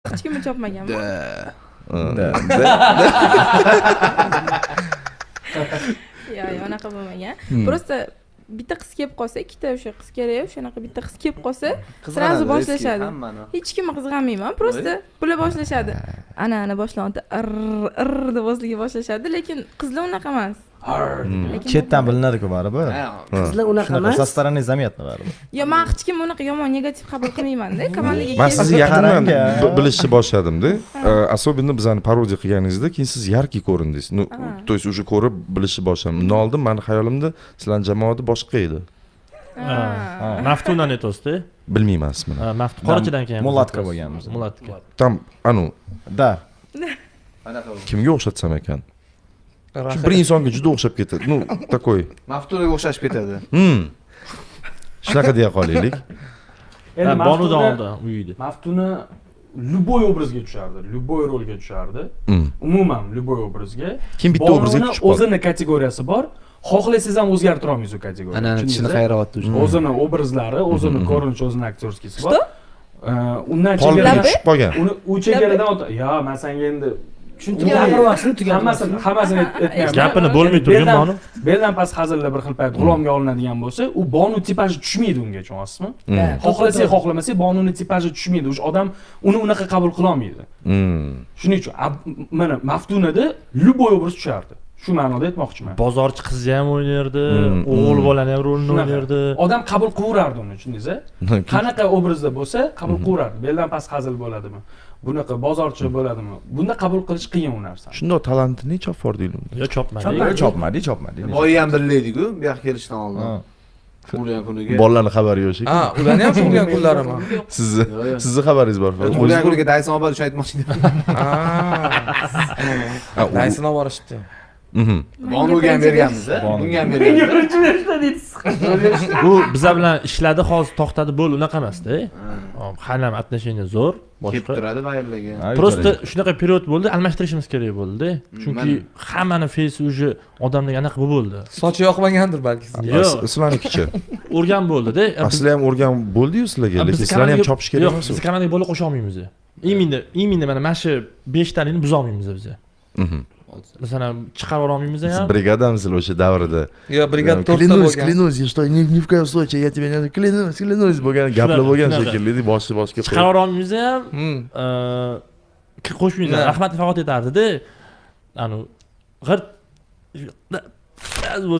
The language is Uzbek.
hech kimni chopmaganman. Yo'q, unaqa bo'lmagan. Просто bitta qiz kelib qolsa, ikkita o'sha qiz kerak, o'shanaqa bitta qiz kelib qolsa, sразу boshlashadi. Hech kimni qizg'anmayman, просто bular boshlashadi. Ana boshlandi, deb o'zligi boshlashadi, lekin qizlar unaqa emas. Chetdan bilinadi-ku baribir. Qizlar unaqa emas. Со стороны заметно baribir. Yo, men hech kim unaqa yomon negativ qabul qilmayman-da. Komandaga Men sizni yaqindan bilishni boshladim-da. Особенно bizani parodiya qilganingizda keyin siz yarki ko'rindingiz. Ну, то есть уже ko'rib bilishni boshladim. Undan oldin meni xayolimda sizlarning jamoada boshqa edi. Maftunani aytasiz-da? Bilmayman ismini. Maftun qorachidan keyin. Mulatka bo'lganmiz. Mulatka. Tam anu Da. kimga o'xshatsam ekan? Bir insonga juda o'xshab ketadi. Ну, такой. Maftunaga o'xshashib ketadi. Shunaqa deya qolaylik. Bonudan oldin uyida. Maftuna любой obrazga tushardi, любой rolga tushardi. Umuman любой obrazga. Kim bitta obrazga tushib qoldi? O'zini kategoriyasi bor. Xohlasangiz ham o'zgartira olmaysiz u kategoriyani. Ana tishini qayryapti o'sha. O'zini obrazlari, o'zini ko'rinishi, o'zini aktyorskisi bor. Undan Qolgan tushib qolgan. Uni u chegaradan yo, men senga endi Gapirmasini tugatmasini. Hammasini aytmayman. Gapini bo'lmay turgan bonu. Beldan past hazillar bir xil payt g'ulomga olinadigan bo'lsa, u Bonu tipaji tushmaydi unga, tushunasizmi? Xohlasak, xohlamasak Bonuning tipaji tushmaydi. O'sha odam uni unaqa qabul qila olmaydi. Shuning uchun mana Maftunada любой obraz tushardi. Shu ma'noda aytmoqchiman. Bozorchi qizni ham o'ynardi, o'g'il bolani ham rolini o'ynardi. Odam qabul qilaverardi uni, tushundingiz-a? Qanaqa obrazda bo'lsa, qabul qilaverardi. Beldan past hazil bo'ladimi? Bunaqa bozorchi bo'ladimi? Bunda qabul qilish qiyin u narsani. Shundoq talantni necha chopordinglar? Yo, chopmadi. Chopmadi. Boyi ham birlaydik-ku, bu yoqqa kelishdan oldin. O'lgan kuniga. Bolalarning xabari yo'q shekilli. Ularni ham o'lgan kunlarimi? Sizni xabaringiz bor. O'lgan kuniga Dyson olib shuni aytmoqchi edim. Dyson olib borishibdi. Bonuga ham berganmiz-a? Bunga ham berganmiz. U bizlar bilan ishladi, hozir to'xtadi, bo'l, unaqa emas-da. Hali ham отношение zo'r, Kelib boshqa. turadi vayirlaga. Просто shunaqa period bo'ldi, almashtirishimiz kerak bo'ldi. Chunki hammani face уже odamlar anaqa bo'ldi. Sochi yoqmagandir balki sizga. Yo'q, Sizlarnikicha. o'rgan bo'ldi-da. Asli ham o'rgan bo'ldi-yu sizlarga, lekin sizlarni ham chopish kerak emas. Biz komandaga bola qo'sha olmaymiz. Imindi mana shu 5 talikni buza olmaymiz biz. Masalan, chiqarib olmaymiz ham. Brigadamizlar o'sha davrida. Yo, brigada 4 ta bo'lgan. Клянусь, что ни в коем случае я тебе не клянусь bo'lgan gaplar bo'lgan shekilli, boshqa chiqarib olmaymiz ham. Qo'shmaylar. Rahmat vafot etardi-da. Anu g'irt